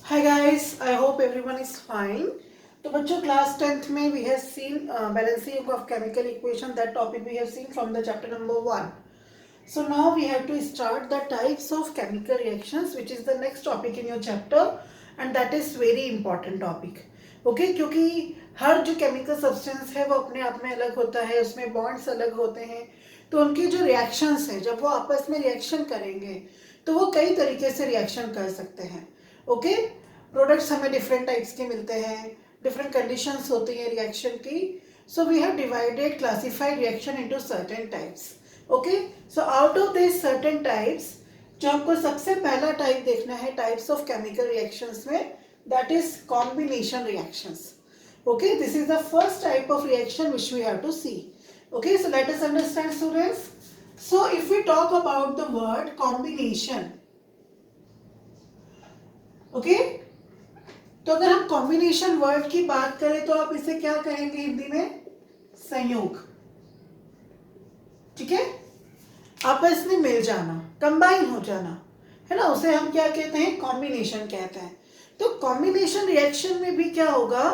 Hi guys, I hope everyone is fine. तो बच्चों class 10th में we have seen balancing of chemical equation. That topic we have seen from the chapter number 1. So now we have to start the types of chemical reactions, which is the next topic in your chapter, and that is very important topic. Okay, क्योंकि हर जो chemical substance है वो अपने आप में अलग होता है, उसमें bonds अलग होते हैं, तो उनकी जो reactions है जब वो आपस में reaction करेंगे तो वो कई तरीके से reaction कर सकते हैं. ओके, प्रोडक्ट्स हमें डिफरेंट टाइप्स के मिलते हैं, डिफरेंट कंडीशंस होती हैं रिएक्शन की. So we have divided classified reaction into certain types. Okay, so out of this certain types जो हमको सबसे पहला टाइप देखना है टाइप्स ऑफ केमिकल रिएक्शंस में, that is combination reactions. Okay, this is the first type of reaction which we have to see. Okay, so let us understand, students. So if we talk about the word combination, okay, तो अगर हम combination word की बात करें तो आप इसे क्या कहेंगे हिंदी में? संयोग. ठीक है, आपस में मिल जाना, कंबाइन हो जाना, है ना, उसे हम क्या कहते हैं? कॉम्बिनेशन कहते हैं. तो कॉम्बिनेशन रिएक्शन में भी क्या होगा?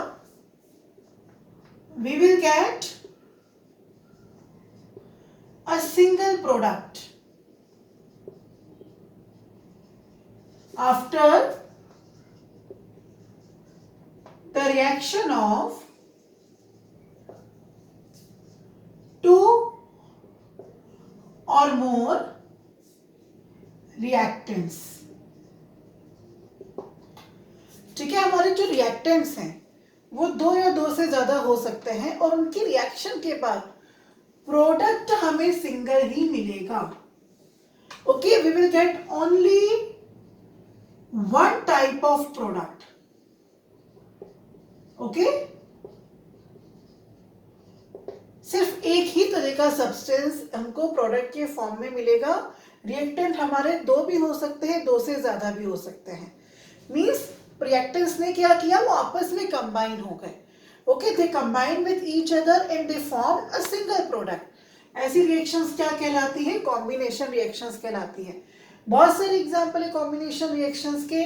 We will get a single product after the reaction of two or more reactants. ठीक है, हमारे जो रिएक्टेंट्स हैं वो दो या दो से ज्यादा हो सकते हैं और उनकी रिएक्शन के बाद प्रोडक्ट हमें सिंगल ही मिलेगा. Okay, we will get only one type of product. Okay, सिर्फ एक ही तरह का सब्सटेंस हमको प्रोडक्ट के फॉर्म में मिलेगा. रिएक्टेंट हमारे दो भी हो सकते हैं, दो से ज्यादा भी हो सकते हैं. मींस रिएक्टेंट्स ने क्या किया? वो आपस में कंबाइन हो गए. Okay, they combine with each other and they form a single product. ऐसी रिएक्शंस क्या कहलाती हैं? कॉम्बिनेशन रिएक्शंस कहलाती हैं. बहुत सारे एग्जाम्पल है कॉम्बिनेशन रिएक्शंस के.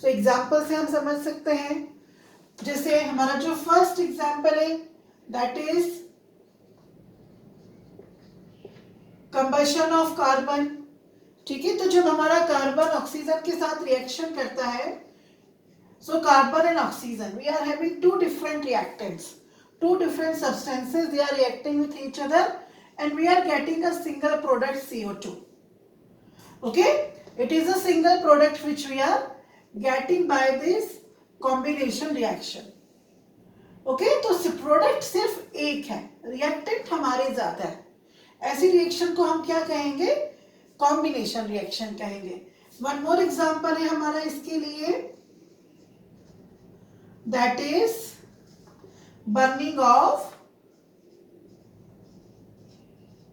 सो एग्जाम्पल से हम समझ सकते हैं. जैसे हमारा जो फर्स्ट एग्जाम्पल है that is combustion of carbon. ठीक है, तो जब हमारा कार्बन ऑक्सीजन के साथ रिएक्शन करता है, so carbon and oxygen, we are having two different reactants, two different substances, they are reacting with each other and we are getting a single product CO2. Okay, it is a single product which we are getting by this combination reaction. Okay, तो product सिर्फ एक है, reactant हमारे ज्यादा है. ऐसी reaction को हम क्या कहेंगे? कॉम्बिनेशन रिएक्शन कहेंगे. वन मोर एग्जांपल है हमारा इसके लिए, that is burning of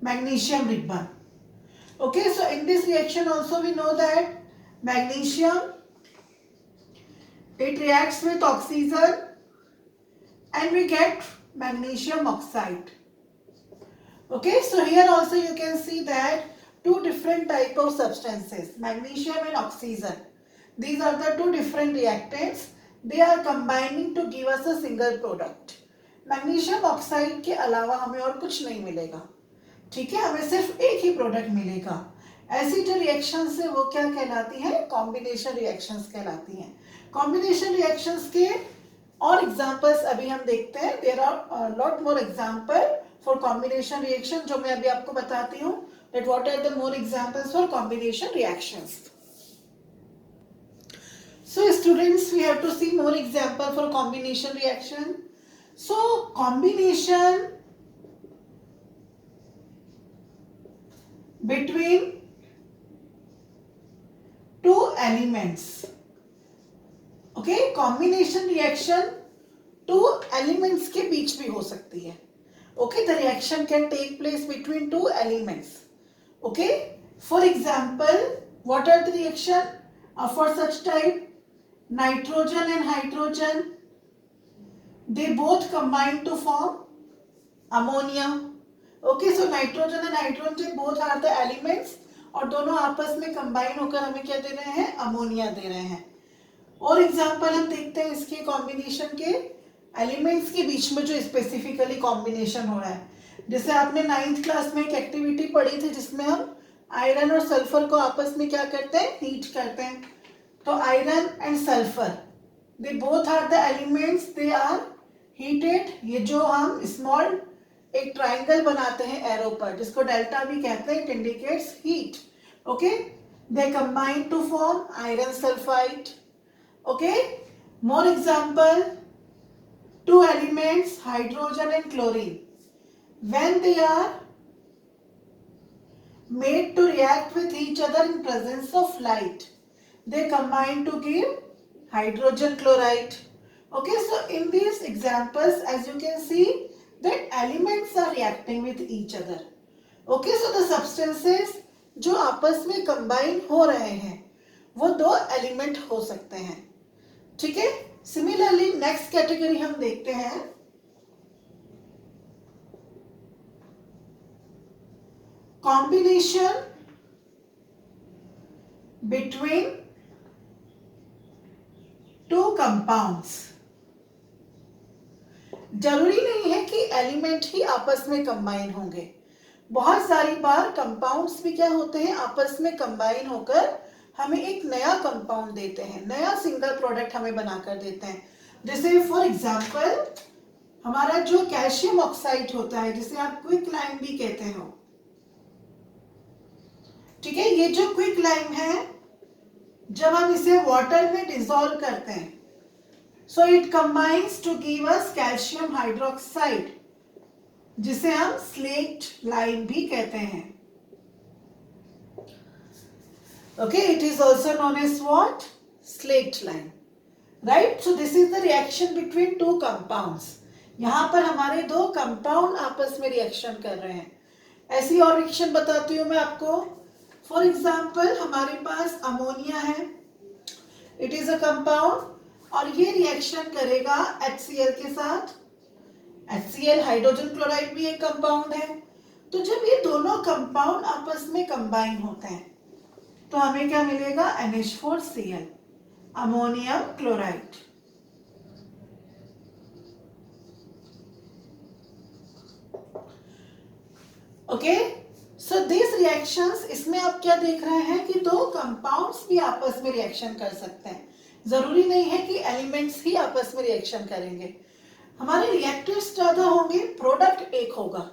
magnesium ribbon. Okay, so in this reaction also we know that magnesium, it reacts with oxygen and we get magnesium oxide. Okay, so here also you can see that two different type of substances, magnesium and oxygen. These are the two different reactants. They are combining to give us a single product. Magnesium oxide के अलावा हमें और कुछ नहीं मिलेगा. ठीक है, हमें सिर्फ एक ही प्रोडक्ट मिलेगा. ऐसी जो रिएक्शंस है वो क्या कहलाती हैं? कॉम्बिनेशन रिएक्शंस कहलाती हैं. कॉम्बिनेशन रिएक्शंस के और एग्जांपल्स अभी हम देखते हैं. There are lot more example for combination reaction जो मैं अभी आपको बताती हूँ. That what are the more examples for combination reactions. So students, we have to see more example for combination reaction. So combination between two elements. Okay, combination reaction two elements के बीच भी हो सकती है. Okay, the reaction can take place between two elements. Okay, for example, what are the reaction for such type? Nitrogen and hydrogen, they both combine to form ammonia. Okay, so nitrogen and hydrogen both are the elements और दोनों आपस में combine होकर हमें क्या दे रहे हैं? Ammonia दे रहे हैं. और एग्जांपल हम देखते हैं इसके कॉम्बिनेशन के एलिमेंट्स के बीच में जो स्पेसिफिकली कॉम्बिनेशन हो रहा है। जैसे आपने 9th क्लास में एक एक्टिविटी पढ़ी थी जिसमें हम आयरन और सल्फर को आपस में क्या करते हैं, हीट करते हैं। तो iron and sulphur they both are the elements, they are heated. ये जो हम स्मॉल एक ट्राइंगल बनाते हैं एरो पर जिसको डेल्टा भी कहते हैं, it indicates heat. Okay, they combine to form iron sulphide. Okay, more example, two elements hydrogen and chlorine, when they are made to react with each other in presence of light, they combine to give hydrogen chloride. Okay, so in these examples, as you can see, that elements are reacting with each other. Okay, so the substances जो आपस में combine हो रहे हैं वो दो element हो सकते हैं। ठीक है, सिमिलरली नेक्स्ट कैटेगरी हम देखते हैं कॉम्बिनेशन बिटवीन टू कंपाउंड्स। जरूरी नहीं है कि एलिमेंट ही आपस में कंबाइन होंगे, बहुत सारी बार कंपाउंड्स भी क्या होते हैं, आपस में कंबाइन होकर हमें एक नया कंपाउंड देते हैं, नया सिंगल प्रोडक्ट हमें बनाकर देते हैं। जैसे फॉर एग्जांपल हमारा जो कैल्शियम ऑक्साइड होता है जिसे आप क्विक लाइम भी कहते हो। ठीक है, ये जो क्विक लाइम है जब हम इसे वाटर में डिसॉल्व करते हैं, so it combines to give us calcium hydroxide जिसे हम स्लेट लाइम भी कहते हैं। Okay, it is also known as what? Slate line. Right? So this is the reaction between two compounds. यहाँ पर हमारे दो कंपाउंड आपस में रिएक्शन कर रहे हैं। ऐसी और रिएक्शन बताती हूँ मैं आपको। फॉर एग्जाम्पल हमारे पास अमोनिया है, इट इज अ कंपाउंड और ये रिएक्शन करेगा HCl के साथ। HCl हाइड्रोजन क्लोराइड भी एक कंपाउंड है। तो जब ये दोनों कंपाउंड आपस में कंबाइन होते हैं तो हमें क्या मिलेगा, NH4Cl, ammonium chloride. Okay, so this reactions, इसमें आप क्या देख रहे हैं कि दो कंपाउंड्स भी आपस में रिएक्शन कर सकते हैं। जरूरी नहीं है कि एलिमेंट्स ही आपस में रिएक्शन करेंगे, हमारे रिएक्टिव्स ज्यादा होंगे, प्रोडक्ट एक होगा।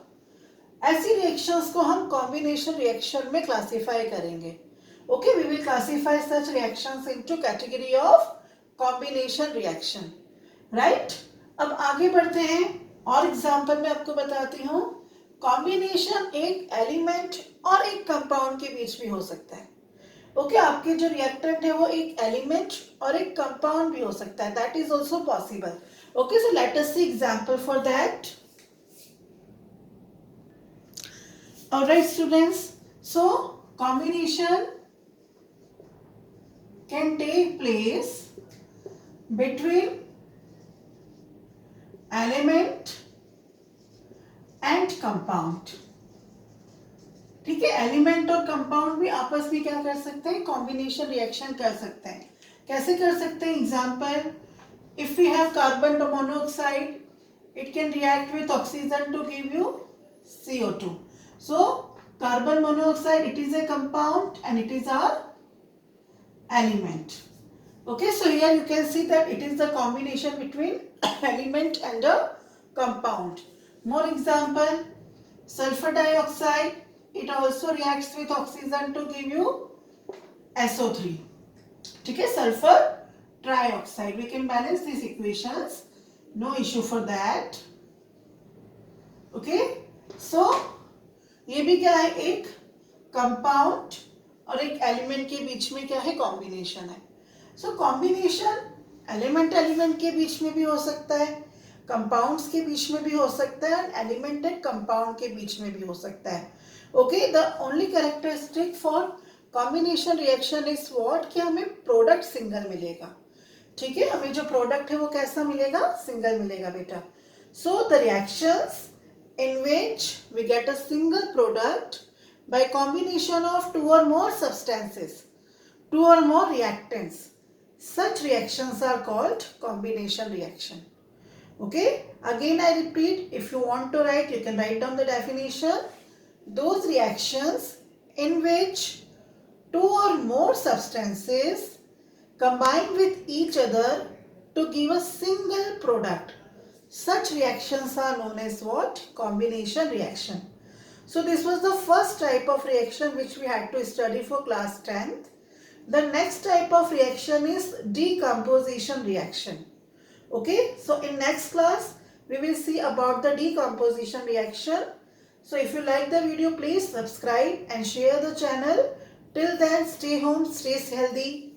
ऐसी रिएक्शंस को हम कॉम्बिनेशन रिएक्शन में क्लासिफाई करेंगे। Okay, we will classify such reactions into category of combination reaction, right? अब आगे बढ़ते हैं और एग्जांपल में आपको बताती हूँ। कॉम्बिनेशन एक एलिमेंट और एक कंपाउंड के बीच भी हो सकता है। ओके, आपके जो रिएक्टेंट है वो एक एलिमेंट और एक कंपाउंड भी हो सकता है, that is also possible. Okay, so let us see example for that. Alright students, so combination can take place between element and compound। ठीक है, एलिमेंट और कंपाउंड भी आपस में क्या कर सकते हैं, कॉम्बिनेशन रिएक्शन कर सकते हैं। कैसे कर सकते हैं, example, if we have carbon monoxide, it can react with oxygen to give you CO2। So carbon monoxide, it is a compound and it is our element. Okay, so here you can see that it is the combination between element and a compound. More example, sulfur dioxide, it also reacts with oxygen to give you SO3. ठीक है, sulfur trioxide, we can balance these equations, no issue for that. Okay, so ये भी क्या है, एक compound और एक element के बीच में क्या है, कॉम्बिनेशन है। सो कॉम्बिनेशन एलिमेंट एलिमेंट के बीच में भी हो सकता है, कंपाउंड्स के बीच में भी हो सकता है, एलिमेंट एंड कंपाउंड के बीच में भी हो सकता है। Okay, the only characteristic for combination reaction is what, कि हमें प्रोडक्ट सिंगल मिलेगा। ठीक है, हमें जो प्रोडक्ट है वो कैसा मिलेगा, सिंगल मिलेगा बेटा। So the reactions in which we get a single product by combination of two or more substances, two or more reactants, Such reactions are called combination reaction. Okay, again I repeat, if you want to write, you can write down the definition. Those reactions in which two or more substances combine with each other to give a single product. Such reactions are known as what? Combination reaction. So this was the first type of reaction which we had to study for class 10th. The next type of reaction is decomposition reaction. Okay, so in next class we will see about the decomposition reaction. So if you like the video, please subscribe and share the channel. Till then, stay home, stay healthy.